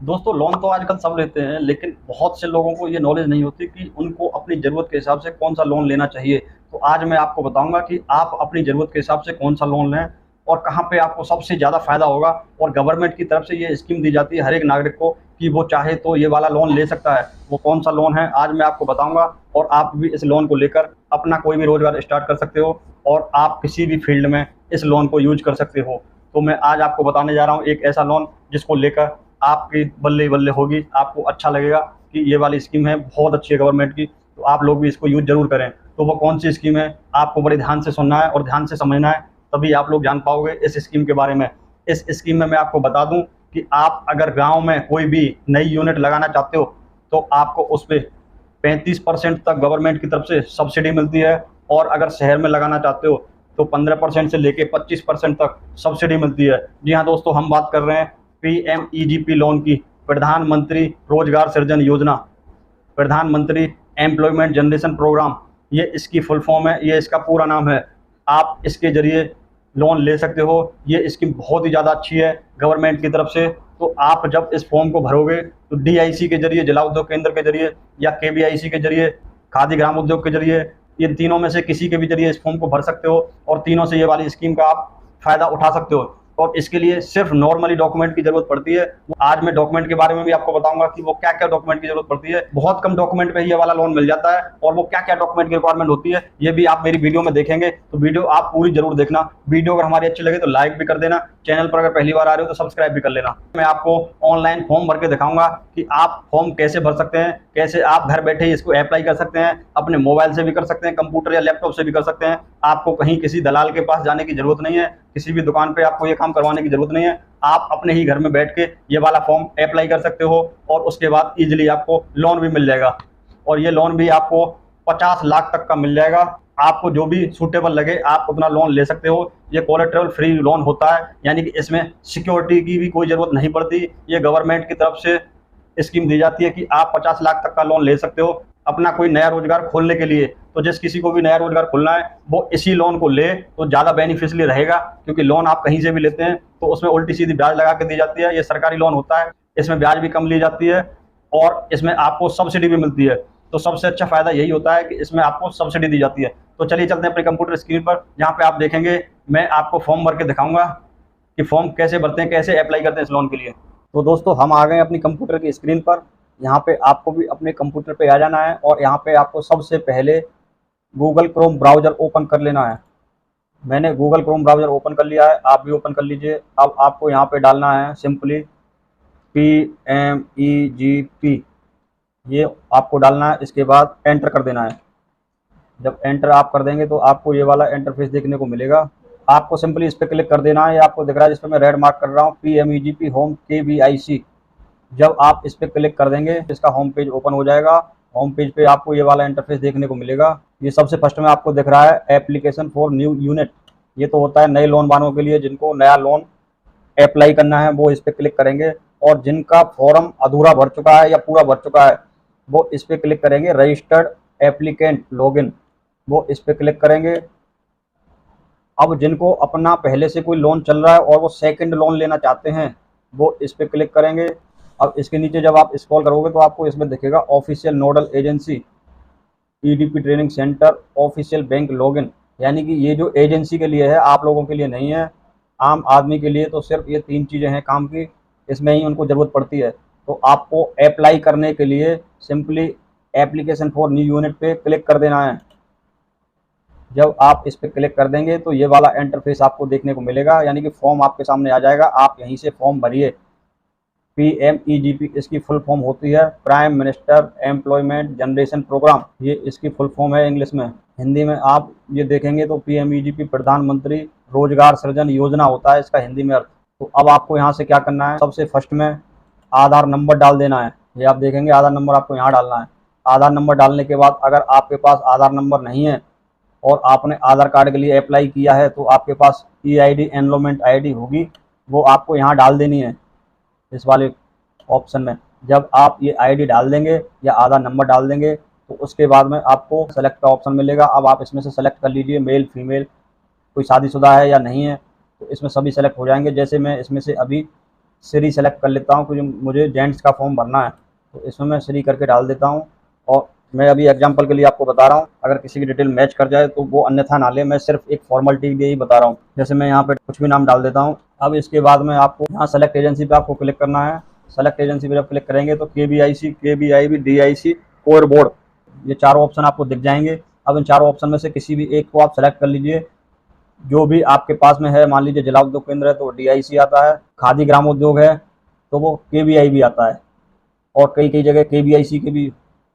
दोस्तों लोन तो आजकल सब लेते हैं, लेकिन बहुत से लोगों को ये नॉलेज नहीं होती कि उनको अपनी ज़रूरत के हिसाब से कौन सा लोन लेना चाहिए। तो आज मैं आपको बताऊंगा कि आप अपनी ज़रूरत के हिसाब से कौन सा लोन लें और कहाँ पे आपको सबसे ज़्यादा फ़ायदा होगा। और गवर्नमेंट की तरफ से ये स्कीम दी जाती है हर एक नागरिक को कि वो चाहे तो ये वाला लोन ले सकता है। वो कौन सा लोन है आज मैं आपको बताऊंगा, और आप भी इस लोन को लेकर अपना कोई भी रोज़गार स्टार्ट कर सकते हो और आप किसी भी फील्ड में इस लोन को यूज कर सकते हो। तो मैं आज आपको बताने जा रहा हूँ एक ऐसा लोन जिसको लेकर आपकी बल्ले बल्ले होगी, आपको अच्छा लगेगा कि ये वाली स्कीम है, बहुत अच्छी है गवर्नमेंट की, तो आप लोग भी इसको यूज जरूर करें। तो वो कौन सी स्कीम है आपको बड़े ध्यान से सुनना है और ध्यान से समझना है, तभी आप लोग जान पाओगे इस स्कीम के बारे में। इस स्कीम में मैं आपको बता दूं कि आप अगर गांव में कोई भी नई यूनिट लगाना चाहते हो तो आपको उस पर 35% तक गवर्नमेंट की तरफ से सब्सिडी मिलती है, और अगर शहर में लगाना चाहते हो तो 15% से लेके 25% तक सब्सिडी मिलती है। जी हाँ दोस्तों, हम बात कर रहे हैं पीएमईजीपी लोन की, प्रधानमंत्री रोजगार सृजन योजना, प्रधानमंत्री एम्प्लॉयमेंट जनरेशन प्रोग्राम, ये इसकी फुल फॉर्म है, ये इसका पूरा नाम है। आप इसके जरिए लोन ले सकते हो। ये स्कीम बहुत ही ज़्यादा अच्छी है गवर्नमेंट की तरफ से। तो आप जब इस फॉर्म को भरोगे तो डीआईसी के जरिए, जिला उद्योग केंद्र के जरिए, या केवीआईसी के जरिए, खादी ग्राम उद्योग के जरिए, इन तीनों में से किसी के भी जरिए इस फॉर्म को भर सकते हो और तीनों से ये वाली स्कीम का आप फायदा उठा सकते हो। और इसके लिए सिर्फ नॉर्मली डॉक्यूमेंट की जरूरत पड़ती है। आज मैं डॉक्यूमेंट के बारे में भी आपको बताऊंगा कि वो क्या क्या डॉक्यूमेंट की जरूरत पड़ती है। बहुत कम डॉक्यूमेंट पे ही ये वाला लोन मिल जाता है, और वो क्या क्या डॉक्यूमेंट की रिक्वायरमेंट होती है ये भी आप मेरी वीडियो में देखेंगे। तो वीडियो आप पूरी जरूर देखना। वीडियो अगर हमारी अच्छी लगे तो लाइक भी कर देना, चैनल पर अगर पहली बार आ रहे हो तो सब्सक्राइब भी कर लेना। मैं आपको ऑनलाइन फॉर्म भर के दिखाऊंगा कि आप फॉर्म कैसे भर सकते हैं, कैसे आप घर बैठे ही इसको अप्लाई कर सकते हैं। अपने मोबाइल से भी कर सकते हैं, कंप्यूटर या लैपटॉप से भी कर सकते हैं। आपको कहीं किसी दलाल के पास जाने की जरूरत नहीं है, किसी भी दुकान पे आपको ये काम करवाने की जरूरत नहीं है। आप अपने ही घर में बैठ के ये वाला फॉर्म अप्लाई कर सकते हो, और उसके बाद इजीली आपको लोन भी मिल जाएगा। और ये लोन भी आपको 50 लाख तक का मिल जाएगा। आपको जो भी सूटेबल लगे आप अपना लोन ले सकते हो। ये कोलेटरल फ्री लोन होता है, यानी कि इसमें सिक्योरिटी की भी कोई ज़रूरत नहीं पड़ती। ये गवर्नमेंट की तरफ से स्कीम दी जाती है कि आप 50 लाख तक का लोन ले सकते हो अपना कोई नया रोजगार खोलने के लिए। तो जिस किसी को भी नया रोजगार खोलना है वो इसी लोन को ले तो ज़्यादा बेनिफिशियली रहेगा, क्योंकि लोन आप कहीं से भी लेते हैं तो उसमें उल्टी सीधी ब्याज लगा के दी जाती है। ये सरकारी लोन होता है, इसमें ब्याज भी कम ली जाती है और इसमें आपको सब्सिडी भी मिलती है। तो सबसे अच्छा फायदा यही होता है कि इसमें आपको सब्सिडी दी जाती है। तो चलिए चलते हैं अपने कंप्यूटर स्क्रीन पर, जहाँ पे आप देखेंगे मैं आपको फॉर्म भर के दिखाऊंगा कि फॉर्म कैसे भरते हैं, कैसे अप्लाई करते हैं इस लोन के लिए। तो दोस्तों हम आ गए अपनी कंप्यूटर की स्क्रीन पर। यहाँ पे आपको भी अपने कंप्यूटर पे आ जाना है, और यहाँ पे आपको सबसे पहले गूगल क्रोम ब्राउज़र ओपन कर लेना है। मैंने गूगल क्रोम ब्राउज़र ओपन कर लिया है, आप भी ओपन कर लीजिए। अब आपको यहाँ पे डालना है सिंपली PMEGP, ये आपको डालना है। इसके बाद एंटर कर देना है। जब एंटर आप कर देंगे तो आपको ये वाला इंटरफेस देखने को मिलेगा। आपको सिंपली इस पर क्लिक कर देना है। ये आपको दिख रहा है जिस पर मैं रेड मार्क कर रहा हूँ, PMEGP होम KVIC। जब आप इस पर क्लिक कर देंगे इसका होम पेज ओपन हो जाएगा। होम पेज पे आपको ये वाला इंटरफेस देखने को मिलेगा। ये सबसे फर्स्ट में आपको दिख रहा है एप्लीकेशन फॉर न्यू यूनिट। ये तो होता है नए लोन वालों के लिए, जिनको नया लोन अप्लाई करना है वो इस पर क्लिक करेंगे। और जिनका फॉर्म अधूरा भर चुका है या पूरा भर चुका है वो इस पर क्लिक करेंगे, रजिस्टर्ड एप्लीकेंट लॉगिन, वो इस पर क्लिक करेंगे। अब जिनको अपना पहले से कोई लोन चल रहा है और वो सेकंड लोन लेना चाहते हैं वो इस पर क्लिक करेंगे। अब इसके नीचे जब आप स्क्रॉल करोगे तो आपको इसमें दिखेगा official nodal agency, EDP training centre, official bank login. यानी कि ये जो एजेंसी के लिए है, आप लोगों के लिए नहीं है, आम आदमी के लिए तो सिर्फ ये 3 चीज़ें हैं काम की, इसमें ही उनको ज़रूरत पड़ती है। तो आपको अप्लाई करने के लिए simply application for new unit पे क्लिक कर देना है। जब आप इस पर क्लिक कर देंगे तो ये वाला इंटरफेस आपको देखने को मिलेगा, यानी कि फॉर्म आपके सामने आ जाएगा। आप यहीं से फॉर्म भरिए। PMEGP इसकी फुल फॉर्म होती है prime minister employment generation programme, ये इसकी फुल फॉर्म है इंग्लिश में। हिंदी में आप ये देखेंगे तो PMEGP प्रधानमंत्री रोजगार सृजन योजना होता है इसका हिंदी में अर्थ। तो अब आपको यहाँ से क्या करना है, सबसे फर्स्ट में आधार नंबर डाल देना है। ये आप देखेंगे आधार नंबर आपको यहाँ डालना है। आधार नंबर डालने के बाद अगर आपके पास आधार नंबर नहीं है और आपने आधार कार्ड के लिए अप्लाई किया है तो आपके पास EID एनरोलमेंट ID होगी, वो आपको यहाँ डाल देनी है इस वाले ऑप्शन में। जब आप ये ID डाल देंगे या आधार नंबर डाल देंगे तो उसके बाद में आपको सेलेक्ट का ऑप्शन मिलेगा। अब आप इसमें से सेलेक्ट कर लीजिए मेल फीमेल, कोई शादीशुदा है या नहीं है, तो इसमें सभी सेलेक्ट हो जाएंगे। जैसे मैं इसमें से अभी श्री सेलेक्ट कर लेता हूँ क्योंकि मुझे जेंट्स का फॉर्म भरना है, तो इसमें मैं श्री करके डाल देता हूँ। और मैं अभी एग्जांपल के लिए आपको बता रहा हूँ, अगर किसी की डिटेल मैच कर जाए तो वो अन्यथा ना ले, मैं सिर्फ एक फॉर्मेलिटी के लिए ही बता रहा हूँ। जैसे मैं यहाँ पे कुछ भी नाम डाल देता हूँ। अब इसके बाद में आपको यहाँ सेलेक्ट एजेंसी पे आपको क्लिक करना है। सेलेक्ट एजेंसी पे जब क्लिक करेंगे तो KBIC, KBIB, DIC, core board, ये चारों ऑप्शन आपको दिख जाएंगे। अब इन चारों ऑप्शन में से किसी भी एक को आप सेलेक्ट कर लीजिए, जो भी आपके पास में है। मान लीजिए जिला उद्योग केंद्र है तो DIC आता है, खादी ग्राम उद्योग है तो वो KBIB आता है, और कई कई जगह KBIC के भी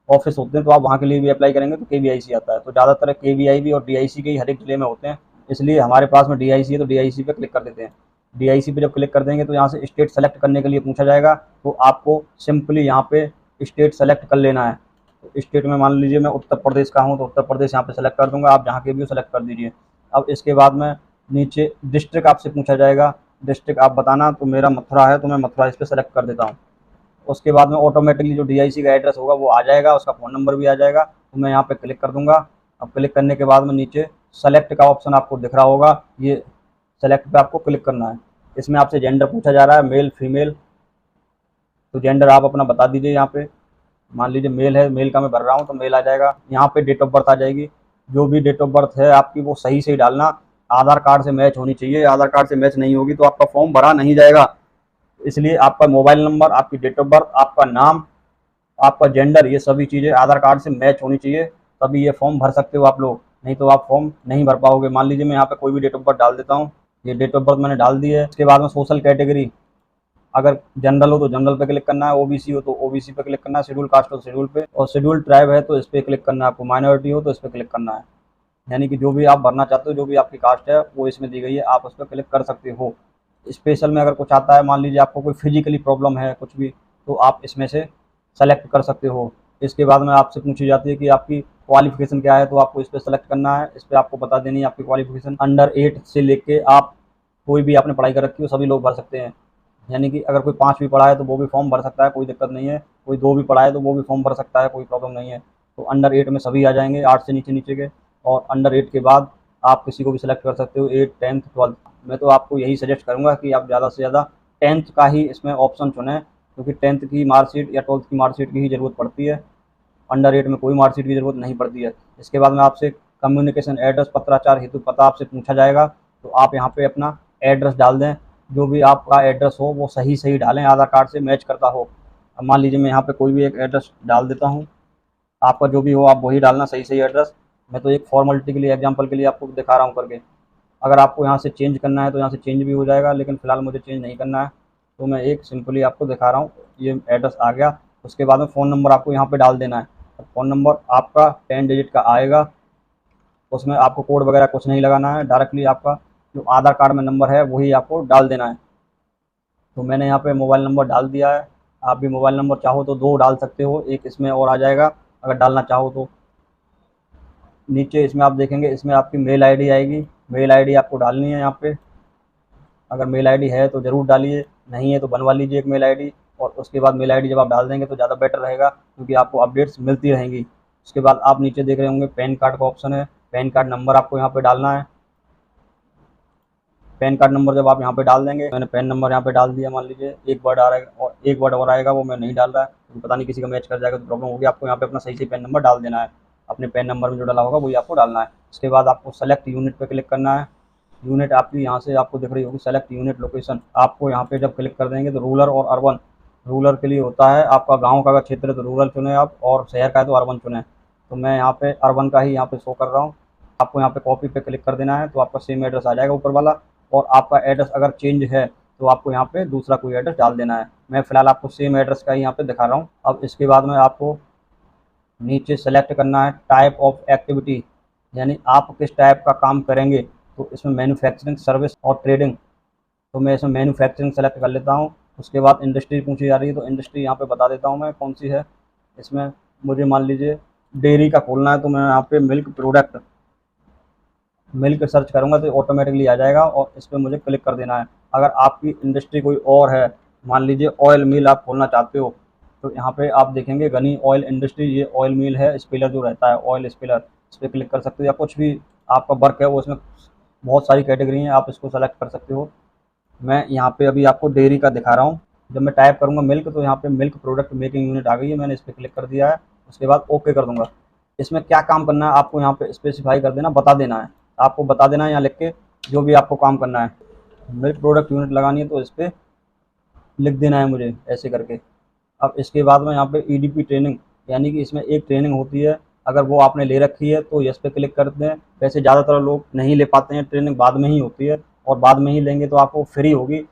ऑफिस होते हैं, तो आप वहाँ के लिए भी अप्लाई करेंगे तो KBIC आता है। तो ज़्यादातर KBIB और DIC के ही हर एक जिले में होते हैं, इसलिए हमारे पास में DIC है तो DIC पे क्लिक कर देते हैं। DIC पे जब क्लिक कर देंगे तो यहाँ से स्टेट सेलेक्ट करने के लिए पूछा जाएगा, तो आपको सिंपली यहाँ पे स्टेट सेलेक्ट कर लेना है। तो स्टेट में मान लीजिए मैं उत्तर प्रदेश का हूँ तो उत्तर प्रदेश यहाँ पे सेलेक्ट कर दूंगा, आप जहाँ के भी हो सेलेक्ट कर दीजिए। अब इसके बाद में नीचे डिस्ट्रिक्ट आपसे पूछा जाएगा, डिस्ट्रिक्ट आप बताना, तो मेरा मथुरा है तो मैं मथुरा इस पर सेलेक्ट कर देता हूँ। उसके बाद में ऑटोमेटिकली जो DIC का एड्रेस होगा वो आ जाएगा, उसका फ़ोन नंबर भी आ जाएगा, तो मैं यहाँ पे क्लिक कर दूंगा। अब क्लिक करने के बाद में नीचे सेलेक्ट का ऑप्शन आपको दिख रहा होगा, ये सेलेक्ट पे आपको क्लिक करना है। इसमें आपसे जेंडर पूछा जा रहा है, मेल फीमेल, तो जेंडर आप अपना बता दीजिए। यहाँ पे मान लीजिए मेल है, मेल का मैं भर रहा हूँ तो मेल आ जाएगा। यहाँ पे डेट ऑफ बर्थ आ जाएगी, जो भी डेट ऑफ बर्थ है आपकी वो सही से ही डालना, आधार कार्ड से मैच होनी चाहिए। आधार कार्ड से मैच नहीं होगी तो आपका फॉर्म भरा नहीं जाएगा। इसलिए आपका मोबाइल नंबर, आपकी डेट ऑफ बर्थ, आपका नाम, आपका जेंडर, ये सभी चीज़ें आधार कार्ड से मैच होनी चाहिए, तभी ये फॉर्म भर सकते हो आप लोग, नहीं तो आप फॉर्म नहीं भर पाओगे। मान लीजिए मैं यहाँ पे कोई भी डेट ऑफ बर्थ डाल देता हूँ, ये डेट ऑफ बर्थ मैंने डाल दी है। इसके बाद में सोशल कैटेगरी, अगर जनरल हो तो जनरल पे क्लिक करना है, OBC हो तो OBC पे क्लिक करना है, शेड्यूल कास्ट हो तो शेड्यूल पे, और शेड्यूल ट्राइब है तो इस पर क्लिक करना है आपको, माइनॉरिटी हो तो इस पर क्लिक करना है। यानी कि जो भी आप भरना चाहते हो, जो भी आपकी कास्ट है वो इसमें दी गई है, आप उस पर क्लिक कर सकते हो। स्पेशल में अगर कुछ आता है, मान लीजिए आपको कोई फिजिकली प्रॉब्लम है कुछ भी, तो आप इसमें से सेलेक्ट कर सकते हो। इसके बाद में आपसे पूछी जाती है कि आपकी क्वालिफिकेशन क्या है, तो आपको इस पर सेलेक्ट करना है, इस पर आपको बता देनी है आपकी क्वालिफिकेशन। अंडर 8 से लेके आप कोई भी आपने पढ़ाई कर रखी हो सभी लोग भर सकते हैं। यानी कि अगर कोई 5 भी पढ़ा है तो वो भी फॉर्म भर सकता है, कोई दिक्कत नहीं है। कोई 2 भी पढ़ा है तो वो भी फॉर्म भर सकता है, कोई प्रॉब्लम नहीं है। तो अंडर 8 में सभी आ जाएंगे, 8 से नीचे नीचे के। और अंडर 8 के बाद आप किसी को भी सिलेक्ट कर सकते हो, 8, 10th, 12th। मैं तो आपको यही सजेस्ट करूँगा कि आप ज़्यादा से ज़्यादा 10th का ही इसमें ऑप्शन चुनें, क्योंकि 10th की मार्कशीट या 12th की मार्कशीट की ही ज़रूरत पड़ती है। अंडर 8 में कोई मार्कशीट की ज़रूरत नहीं पड़ती है। इसके बाद में आपसे कम्युनिकेशन एड्रेस पत्राचार हेतु पता आपसे पूछा जाएगा, तो आप यहाँ पे अपना एड्रेस डाल दें। जो भी आपका एड्रेस हो वो सही सही डालें, आधार कार्ड से मैच करता हो। अब मान लीजिए मैं यहाँ पे कोई भी एक एड्रेस डाल देता हूँ, आपका जो भी हो आप वही डालना, सही सही एड्रेस। मैं तो एक फॉर्मेलिटी के लिए, एग्जाम्पल के लिए आपको दिखा रहा हूँ करके। अगर आपको यहाँ से चेंज करना है तो यहाँ से चेंज भी हो जाएगा, लेकिन फ़िलहाल मुझे चेंज नहीं करना है, तो मैं एक सिंपली आपको दिखा रहा हूँ। ये एड्रेस आ गया। उसके बाद में फ़ोन नंबर आपको यहाँ पे डाल देना है। फ़ोन नंबर आपका 10 डिजिट का आएगा, उसमें आपको कोड वगैरह कुछ नहीं लगाना है, डायरेक्टली आपका जो आधार कार्ड में नंबर है वही आपको डाल देना है। तो मैंने यहाँ पे मोबाइल नंबर डाल दिया है। आप भी मोबाइल नंबर चाहो तो 2 डाल सकते हो, एक इसमें और आ जाएगा अगर डालना चाहो तो। नीचे इसमें आप देखेंगे, इसमें आपकी मेल आईडी आएगी, मेल आईडी आपको डालनी है यहाँ पे। अगर मेल आईडी है तो ज़रूर डालिए, नहीं है तो बनवा लीजिए एक मेल आईडी। और उसके बाद मेल आईडी जब आप डाल देंगे तो ज़्यादा बेटर रहेगा, क्योंकि आपको अपडेट्स मिलती रहेंगी। उसके बाद आप नीचे देख रहे होंगे पैन कार्ड का ऑप्शन है, पैन कार्ड नंबर आपको यहाँ पे डालना है। पैन कार्ड नंबर जब आप यहाँ पे डाल देंगे, मैंने पैन नंबर यहाँ पे डाल दिया। मान लीजिए एक वर्ड आ रहा है और एक वर्ड और आएगा, वो मैं नहीं डाल रहा है क्योंकि पता नहीं किसी का मैच कर जाएगा तो प्रॉब्लम होगी। आपको यहाँ पे अपना सही से पैन नंबर डाल देना है, अपने पैन नंबर में जो डाला होगा वही आपको डालना है। उसके बाद आपको सेलेक्ट यूनिट पे क्लिक करना है। यूनिट आपकी यहाँ से आपको दिख रही होगी, सेलेक्ट यूनिट लोकेशन। आपको यहाँ पे जब क्लिक कर देंगे तो रूरल और अर्बन, रूरल के लिए होता है आपका गाँव का अगर क्षेत्र है तो रूरल चुने आप, और शहर का है तो अर्बन चुने। तो मैं यहाँ पे अर्बन का ही यहाँ पे शो कर रहा हूँ। आपको यहाँ पे कॉपी पे क्लिक कर देना है, तो आपका सेम एड्रेस आ जाएगा ऊपर वाला। और आपका एड्रेस अगर चेंज है तो आपको यहाँ पे दूसरा कोई एड्रेस डाल देना है। मैं फ़िलहाल आपको सेम एड्रेस का ही यहाँ पे दिखा रहा हूँ। अब इसके बाद में आपको नीचे सेलेक्ट करना है टाइप ऑफ एक्टिविटी, यानी आप किस टाइप का काम करेंगे। तो इसमें मैन्युफैक्चरिंग, सर्विस और ट्रेडिंग, तो मैं इसमें मैन्युफैक्चरिंग सेलेक्ट कर लेता हूँ। उसके बाद इंडस्ट्री पूछी जा रही है तो इंडस्ट्री यहाँ पे बता देता हूँ मैं कौन सी है। इसमें मुझे मान लीजिए डेयरी का खोलना है, तो मैं यहाँ पे मिल्क प्रोडक्ट, मिल्क सर्च करूँगा तो ऑटोमेटिकली आ जाएगा और इस पर मुझे क्लिक कर देना है। अगर आपकी इंडस्ट्री कोई और है, मान लीजिए ऑयल मिल आप खोलना चाहते हो, तो यहाँ पे आप देखेंगे गनी ऑयल इंडस्ट्री, ये ऑयल मिल है, स्पिलर जो रहता है ऑयल स्पिलर, इस पर क्लिक कर सकते हो। या कुछ भी आपका वर्क है वो, इसमें बहुत सारी कैटेगरी हैं, आप इसको सेलेक्ट कर सकते हो। मैं यहाँ पे अभी आपको डेयरी का दिखा रहा हूँ। जब मैं टाइप करूँगा मिल्क तो यहाँ पे मिल्क प्रोडक्ट मेकिंग यूनिट आ गई है, मैंने इस पर क्लिक कर दिया है। उसके बाद ओके कर दूंगा। इसमें क्या काम करना है आपको यहाँ पे स्पेसिफाई कर देना, बता देना है, आपको बता देना है यहाँ लिख के जो भी आपको काम करना है। मिल्क प्रोडक्ट यूनिट लगानी है तो इस पर लिख देना है मुझे ऐसे करके। अब इसके बाद में यहाँ पे ईडीपी ट्रेनिंग, यानी कि इसमें एक ट्रेनिंग होती है, अगर वो आपने ले रखी है तो यस पे क्लिक करते हैं। वैसे ज़्यादातर लोग नहीं ले पाते हैं, ट्रेनिंग बाद में ही होती है, और बाद में ही लेंगे तो आपको फ्री होगी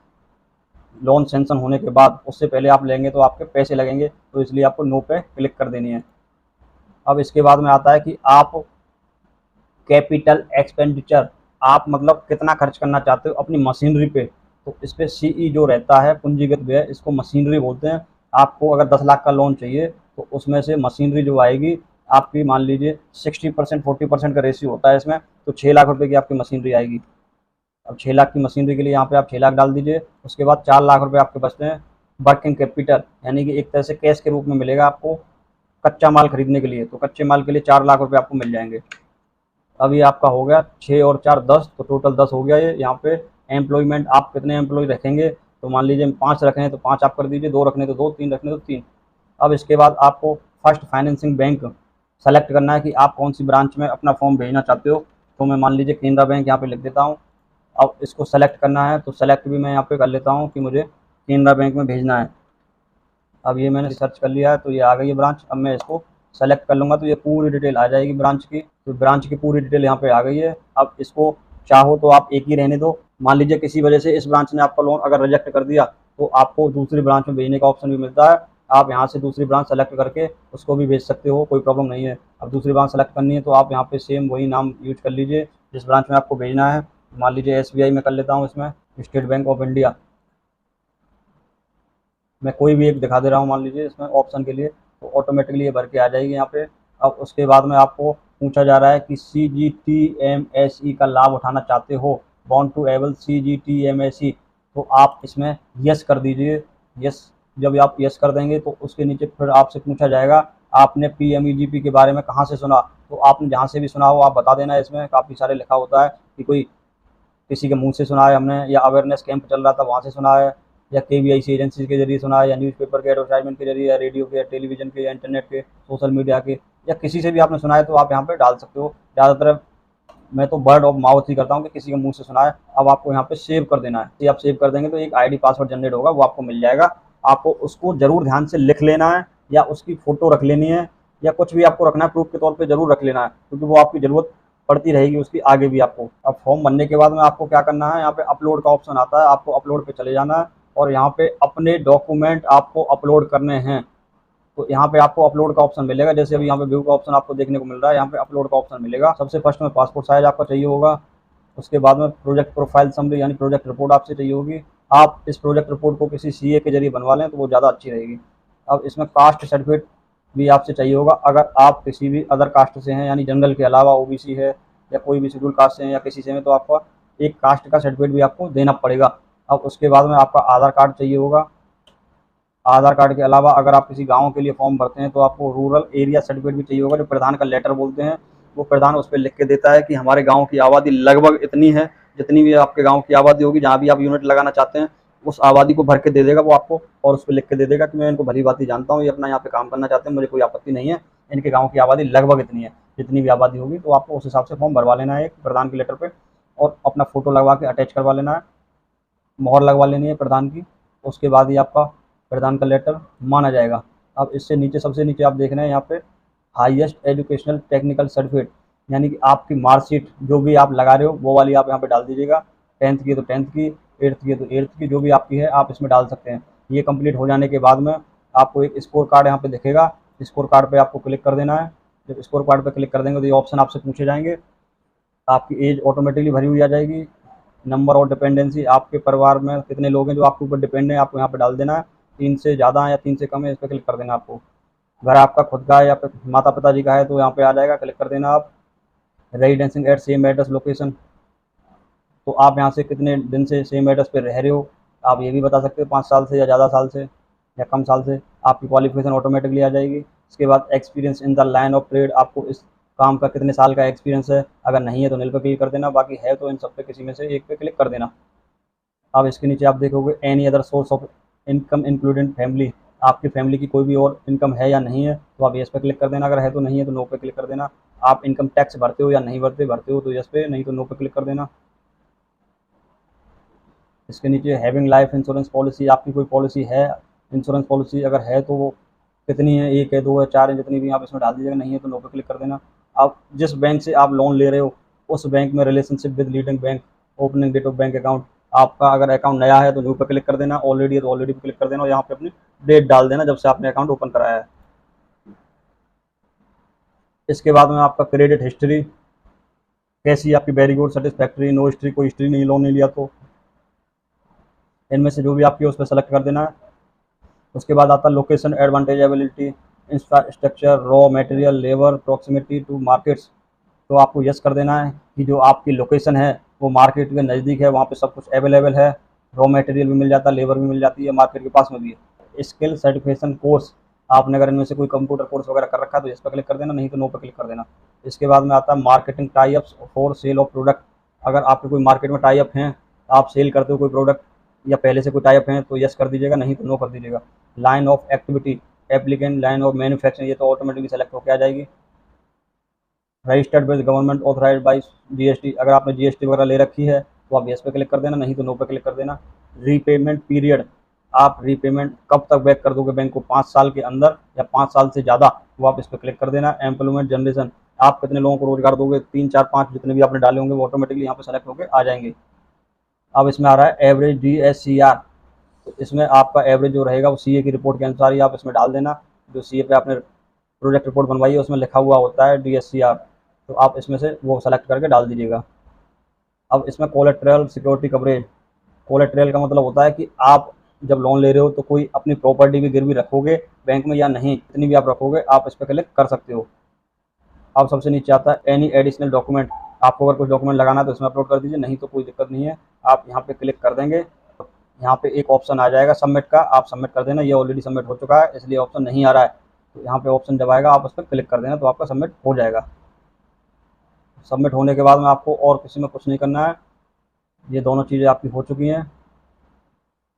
लोन सेंक्शन होने के बाद। उससे पहले आप लेंगे तो आपके पैसे लगेंगे, तो इसलिए आपको नो पे क्लिक कर देनी है। अब इसके बाद में आता है कि आप कैपिटल एक्सपेंडिचर, आप मतलब कितना खर्च करना चाहते हो अपनी मशीनरी पे। तो इस पे सीई जो रहता है पूंजीगत व्यय, इसको मशीनरी बोलते हैं। आपको अगर 10 लाख का लोन चाहिए तो उसमें से मशीनरी जो आएगी आपकी, मान लीजिए 60% 40% का रेशियो होता है इसमें, तो 6 लाख रुपए की आपकी मशीनरी आएगी। अब 6 लाख की मशीनरी के लिए यहाँ पे आप 6 लाख डाल दीजिए। उसके बाद 4 लाख रुपए आपके बचते हैं वर्किंग कैपिटल, यानी कि एक तरह से कैश के रूप में मिलेगा आपको कच्चा माल खरीदने के लिए। तो कच्चे माल के लिए 4 लाख रुपए आपको मिल जाएंगे। अब ये आपका हो गया 6 और 4 10, तो टोटल 10 हो गया ये। यहाँ पे एम्प्लॉयमेंट आप कितने एम्प्लॉय रखेंगे, तो मान लीजिए 5 रखने हैं तो 5 आप कर दीजिए, 2 रखने तो 2, 3 रखने तो 3। अब इसके बाद आपको फर्स्ट फाइनेंसिंग बैंक सेलेक्ट करना है कि आप कौन सी ब्रांच में अपना फॉर्म भेजना चाहते हो। तो मैं मान लीजिए केनरा बैंक यहाँ पे लिख देता हूँ। अब इसको सेलेक्ट करना है तो सेलेक्ट भी मैं यहाँ पे कर लेता हूँ कि मुझे केनरा बैंक में भेजना है। अब ये मैंने सर्च कर लिया है तो ये आ गई है ब्रांच। अब मैं इसको सेलेक्ट कर लूँगा तो ये पूरी डिटेल आ जाएगी ब्रांच की। तो ब्रांच की पूरी डिटेल यहाँ पे आ गई है। अब इसको चाहो तो आप एक ही रहने दो। मान लीजिए किसी वजह से इस ब्रांच ने आपका लोन अगर रिजेक्ट कर दिया तो आपको दूसरी ब्रांच में भेजने का ऑप्शन भी मिलता है। आप यहाँ से दूसरी ब्रांच सेलेक्ट करके उसको भी भेज सकते हो, कोई प्रॉब्लम नहीं है। अब दूसरी ब्रांच सेलेक्ट करनी है तो आप यहाँ पे सेम वही नाम यूज कर लीजिए जिस ब्रांच में आपको भेजना है। मान लीजिए SBI में कर लेता हूँ, इसमें स्टेट बैंक ऑफ इंडिया, मैं कोई भी एक दिखा दे रहा हूँ मान लीजिए इसमें ऑप्शन के लिए, तो ऑटोमेटिकली ये भर के आ जाएगी यहाँ पे। अब उसके बाद में आपको पूछा जा रहा है कि CGTMSE का लाभ उठाना चाहते हो, बॉन्ड टू एबल CGTMSE, तो आप इसमें यस कर दीजिए। यस, जब आप यस कर देंगे तो उसके नीचे फिर आपसे पूछा जाएगा आपने PMEGP के बारे में कहाँ से सुना। तो आपने जहाँ से भी सुना हो आप बता देना। इसमें काफ़ी सारे लिखा होता है कि कोई किसी के मुंह से सुना है हमने, या अवेयरनेस कैंप चल रहा था वहाँ से सुना है, या KVIC एजेंसी के जरिए सुना है, या न्यूज़पेपर के एडवर्टाइजमेंट के जरिए, या रेडियो के, या टेलीविजन के, या इंटरनेट के, सोशल मीडिया के, या किसी से भी आपने सुना है तो आप यहाँ पे डाल सकते हो। ज़्यादातर मैं तो वर्ड ऑफ माउथ ही करता हूँ कि किसी के मुंह से सुना है। अब आपको यहाँ पे सेव कर देना है। ये आप सेव कर देंगे तो एक ID पासवर्ड जनरेट होगा, वो आपको मिल जाएगा। आपको उसको ज़रूर ध्यान से लिख लेना है, या उसकी फ़ोटो रख लेनी है, या कुछ भी आपको रखना है प्रूफ के तौर पे ज़रूर रख लेना है, क्योंकि वो आपकी ज़रूरत पड़ती रहेगी उसकी आगे भी आपको। अब फॉर्म भरने के बाद में आपको क्या करना है, यहाँ पे अपलोड का ऑप्शन आता है, आपको अपलोड पे चले जाना है और यहाँ पे अपने डॉक्यूमेंट आपको अपलोड करने हैं। तो यहाँ पे आपको अपलोड का ऑप्शन मिलेगा, जैसे अभी यहाँ पे व्यू का ऑप्शन आपको देखने को मिल रहा है, यहाँ पे अपलोड का ऑप्शन मिलेगा। सबसे फर्स्ट में पासपोर्ट साइज आपका चाहिए होगा। उसके बाद में प्रोजेक्ट प्रोफाइल समरी यानी प्रोजेक्ट रिपोर्ट आपसे चाहिए होगी। आप इस प्रोजेक्ट रिपोर्ट को किसी CA के जरिए बनवा लें तो वो ज़्यादा अच्छी रहेगी। अब इसमें कास्ट सर्टिफिकेट भी आपसे चाहिए होगा। अगर आप किसी भी अदर कास्ट से हैं, यानी जनरल के अलावा OBC है, या कोई भी शेड्यूल कास्ट से हैं, या किसी से हैं, तो आपका एक कास्ट का सर्टिफिकेट भी आपको देना पड़ेगा। अब उसके बाद में आपका आधार कार्ड चाहिए होगा। आधार कार्ड के अलावा अगर आप किसी गाँव के लिए फॉर्म भरते हैं तो आपको रूरल एरिया सर्टिफिकेट भी चाहिए होगा, जो प्रधान का लेटर बोलते हैं। वो प्रधान उस पर लिख के देता है कि हमारे गाँव की आबादी लगभग इतनी है, जितनी भी आपके गाँव की आबादी होगी, जहाँ भी आप यूनिट लगाना चाहते हैं उस आबादी को भर के दे देगा वो आपको, और उस पर लिख के दे देगा कि मैं इनको भली बात जानता हूँ, ये अपना यहाँ पे काम करना चाहते हैं, मुझे कोई आपत्ति नहीं है, इनके गाँव की आबादी लगभग इतनी है। जितनी भी आबादी होगी तो आपको उस हिसाब से फॉर्म भरवा लेना है एक प्रधान के लेटर पे, और अपना फ़ोटो लगवा के अटैच करवा लेना है, मोहर लगवा लेनी है प्रधान की। उसके बाद ही आपका प्रधान का लेटर माना जाएगा। अब इससे नीचे, सबसे नीचे आप देख रहे हैं यहाँ पे हाईएस्ट एजुकेशनल टेक्निकल सर्टिफिकेट, यानी कि आपकी मार्कशीट जो भी आप लगा रहे हो वो वाली आप यहाँ पे डाल दीजिएगा। 10th की है तो 10th की, 8th की है तो 8th की, जो भी आपकी है आप इसमें डाल सकते हैं। ये कंप्लीट हो जाने के बाद में आपको एक स्कोर कार्ड यहाँ पे दिखेगा, स्कोर कार्ड पे आपको क्लिक कर देना है। जब स्कोर कार्ड पे क्लिक कर देंगे तो ये ऑप्शन आपसे पूछे जाएंगे। आपकी एज ऑटोमेटिकली भरी हुई आ जाएगी। नंबर और डिपेंडेंसी, आपके परिवार में कितने लोग हैं जो आपके ऊपर डिपेंड हैं, आपको यहाँ पे डाल देना है। 3 से ज़्यादा है या 3 से कम है, इस पर क्लिक कर देना आपको। घर आपका खुद का है या माता पिताजी का है तो यहाँ पे आ जाएगा, क्लिक कर देना आप। रेजिडेंसिंग एट सेम एड्रेस लोकेशन, तो आप यहाँ से कितने दिन से सेम एड्रेस पे रह रहे हो, आप ये भी बता सकते हो, 5 साल से या ज़्यादा साल से या कम साल से। आपकी क्वालिफिकेशन ऑटोमेटिकली आ जाएगी। इसके बाद experience in the line of trade, आपको इस काम का कितने साल का एक्सपीरियंस है। अगर नहीं है तो नील पे क्लिक कर देना, बाकी है तो इन सब पे किसी में से एक पे क्लिक कर देना। अब इसके नीचे आप देखोगे any other source of income including family, आपकी फैमिली की कोई भी और इनकम है या नहीं है, तो आप यस पे क्लिक कर देना। अगर है तो नहीं है तो नो पे क्लिक कर देना। आप इनकम टैक्स भरते हो या नहीं भरते हो तो यस पे, नहीं तो नो पे क्लिक कर देना। इसके नीचे हैविंग लाइफ इंश्योरेंस पॉलिसी, आपकी कोई पॉलिसी है, इंश्योरेंस पॉलिसी अगर है तो वो कितनी है, 1 है 2 है 4 है, जितनी भी आप इसमें डाल दीजिएगा। नहीं है तो नो पे क्लिक कर देना। आप जिस बैंक से आप लोन ले रहे हो उस बैंक में relationship with leading bank, opening date of bank account, आपका अगर अकाउंट नया है तो न्यू पे क्लिक कर देना, ऑलरेडी है तो ऑलरेडी पे क्लिक कर देना और यहाँ पे अपनी डेट डाल देना जब से आपने अकाउंट ओपन कराया है। इसके बाद में आपका क्रेडिट हिस्ट्री कैसी है आपकी, very good, satisfactory, no history, कोई हिस्ट्री नहीं, लोन नहीं लिया तो इनमें से जो भी आपकी है उस पर सेलेक्ट कर देना है। उसके बाद आता है location advantage ability, infrastructure, raw material, labour, proximity to markets, तो आपको यस कर देना है कि जो आपकी लोकेशन है वो मार्केट के नज़दीक है, वहाँ पे सब कुछ अवेलेबल है, रॉ मटेरियल भी मिल जाता है, लेबर भी मिल जाती है, मार्केट के पास में भी है। स्किल सर्टिफिकेशन कोर्स, आपने अगर इनमें से कोई कंप्यूटर कोर्स वगैरह कर रखा है तो इस पर क्लिक कर देना, नहीं तो नो पर क्लिक कर देना। इसके बाद में आता है marketing types for sale of product, अगर आपके कोई मार्केट में टाइप हैं, आप सेल करते हो कोई प्रोडक्ट या पहले से कोई टाइप हैं तो यस कर दीजिएगा, नहीं तो नो कर दीजिएगा। Line of activity, applicant line of manufacturing, ये तो ऑटोमेटिकली सेलेक्ट होकर आ जाएगी। Registered with government authorise by GST, अगर आपने जीएसटी वगैरह ले रखी है तो आप यस पे क्लिक कर देना, नहीं तो नो पे क्लिक कर देना। रीपेमेंट पीरियड, आप रीपेमेंट कब तक बैक कर दोगे बैंक को, 5 साल के अंदर या 5 साल से ज़्यादा, वो आप इस पर क्लिक कर देना। एम्प्लॉयमेंट जनरेशन, आप कितने लोगों को रोजगार दोगे, 3 4 5 जितने भी आपने डाले होंगे वो ऑटोमेटिकली यहाँ पे सेलेक्ट होकर आ जाएंगे। अब इसमें आ रहा है एवरेज DSCR, तो इसमें आपका एवरेज जो रहेगा वो CA की रिपोर्ट के अनुसार ही आप इसमें डाल देना। जो CA पे आपने प्रोजेक्ट रिपोर्ट बनवाई है उसमें लिखा हुआ होता है DSCR, तो आप इसमें से वो सेलेक्ट करके डाल दीजिएगा। अब इसमें कोलेटरल सिक्योरिटी कवरेज, कोलेटरल का मतलब होता है कि आप जब लोन ले रहे हो तो कोई अपनी प्रॉपर्टी भी गिरवी रखोगे बैंक में या नहीं, जितनी भी आप रखोगे आप इस पर क्लिक कर सकते हो। अब सबसे नीचे आता है एनी एडिशनल डॉक्यूमेंट, आपको अगर कुछ डॉक्यूमेंट लगाना है तो इसमें अपलोड कर दीजिए, नहीं तो कोई दिक्कत नहीं है, आप यहाँ पे क्लिक कर देंगे। यहाँ पे एक ऑप्शन आ जाएगा सबमिट का, आप सबमिट कर देना, ये ऑलरेडी सबमिट हो चुका है इसलिए ऑप्शन नहीं आ रहा है, तो यहाँ पे ऑप्शन जब आएगा आप उस पर क्लिक कर देना तो आपका सबमिट हो जाएगा। सबमिट होने के बाद में आपको और किसी में कुछ नहीं करना है, ये दोनों चीज़ें आपकी हो चुकी हैं।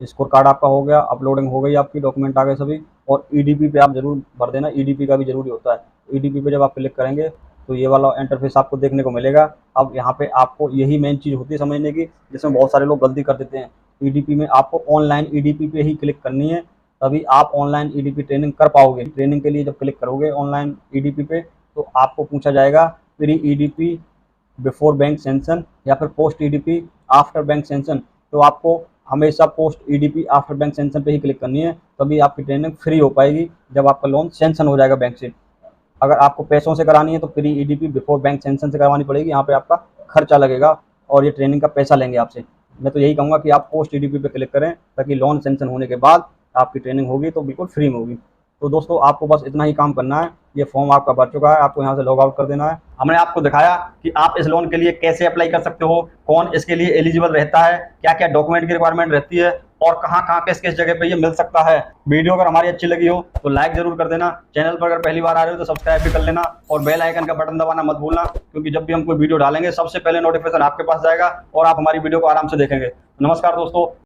स्कोर कार्ड आपका हो गया, अपलोडिंग हो गई आपकी, डॉक्यूमेंट आ गए सभी। और EDP पे आप जरूर भर देना, EDP का भी जरूरी होता है। EDP पे जब आप क्लिक करेंगे तो ये वाला इंटरफेस आपको देखने को मिलेगा। अब यहाँ पे आपको यही मेन चीज़ होती है समझने की, जिसमें बहुत सारे लोग गलती कर देते हैं। EDP में आपको ऑनलाइन EDP पे ही क्लिक करनी है, तभी आप ऑनलाइन EDP ट्रेनिंग कर पाओगे। ट्रेनिंग के लिए जब क्लिक करोगे ऑनलाइन EDP पे तो आपको पूछा जाएगा pre EDP before bank sanction या फिर post EDP after bank sanction, तो आपको हमेशा post EDP after bank sanction पे ही क्लिक करनी है, तभी आपकी ट्रेनिंग फ्री हो पाएगी जब आपका लोन सेंशन हो जाएगा बैंक से। अगर आपको पैसों से करानी है तो pre EDP before bank sanction से करवानी पड़ेगी, यहाँ पे आपका खर्चा लगेगा और ये ट्रेनिंग का पैसा लेंगे आपसे। मैं तो यही कहूँगा कि आप पोस्ट EDP पे क्लिक करें ताकि लोन सेंशन होने के बाद आपकी ट्रेनिंग होगी तो बिल्कुल फ्री में होगी। तो दोस्तों आपको बस इतना ही काम करना है, ये फॉर्म आपका भर चुका है, आपको यहाँ से लॉग आउट कर देना है। हमने आपको दिखाया कि आप इस लोन के लिए कैसे अप्लाई कर सकते हो, कौन इसके लिए एलिजिबल रहता है, क्या क्या डॉक्यूमेंट की रिक्वायरमेंट रहती है और कहाँ किस जगह पे ये मिल सकता है। वीडियो अगर हमारी अच्छी लगी हो तो लाइक जरूर कर देना, चैनल पर अगर पहली बार आ रहे हो तो सब्सक्राइब भी कर लेना और बेल आइकन का बटन दबाना मत भूलना, क्योंकि जब भी हम कोई वीडियो डालेंगे सबसे पहले नोटिफिकेशन आपके पास जाएगा और आप हमारी वीडियो को आराम से देखेंगे। नमस्कार दोस्तों।